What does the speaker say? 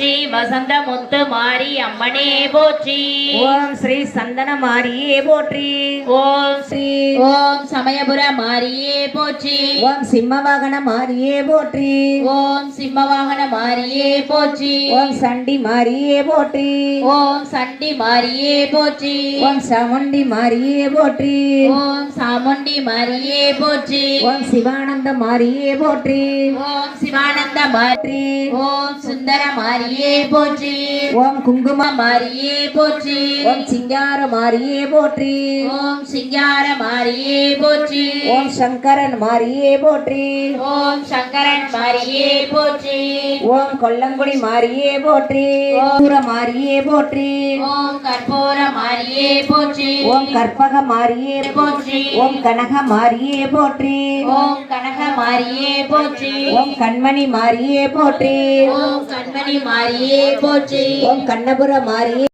போற்றி வசந்த முத்து மாரி அம்மனே போற்றி ஓம் ஸ்ரீ சந்தன மாரியே போற்றி ஓம் ஸ்ரீ ஓம் சமயபுர மாரியே போற்றி ஓம் சிம்மவாகன மாரியே போற்றி ஓம் சிம்மவாகன மாரியே போற்றி ஓம் சண்டி மாரியே போற்றி ஓம் சண்டி மாரியே போற்றி ஓம் சாமுண்டி மாரியே போற்றி ஓம் சாமுண்டி மாரியே போற்றி ஓம் சிவானந்த மாரியே போற்றி ஓம் சிவானந்த மாரி ஓம் சுந்தர மாரியே போற்றி ஓம் குங்கும மாரியே போற்றி ஓம் சிங்கார மாரியே போற்றி ஓம் சிங்கார மாரியே போற்றி ஓம் சங்கரன் மாரியே போற்றி ஓம் சங்கரன் மாரியே போற்றி ஓம் கொல்லங்குடி மாரியே போற்றி ஓம் மாரியே போற்றி ஓம் கற்பூர மாரியே போற்றி ஓம் கற்பக மாரியே போற்றி ஓம் கனக மாரியே போற்றி ஓம் கனக மாரியே போற்றி ஓம் கண்மணி மாரியே போற்றி ஓம் கண்மணி மாரியே போற்றி ஓம் கண்ணபுர மாரியே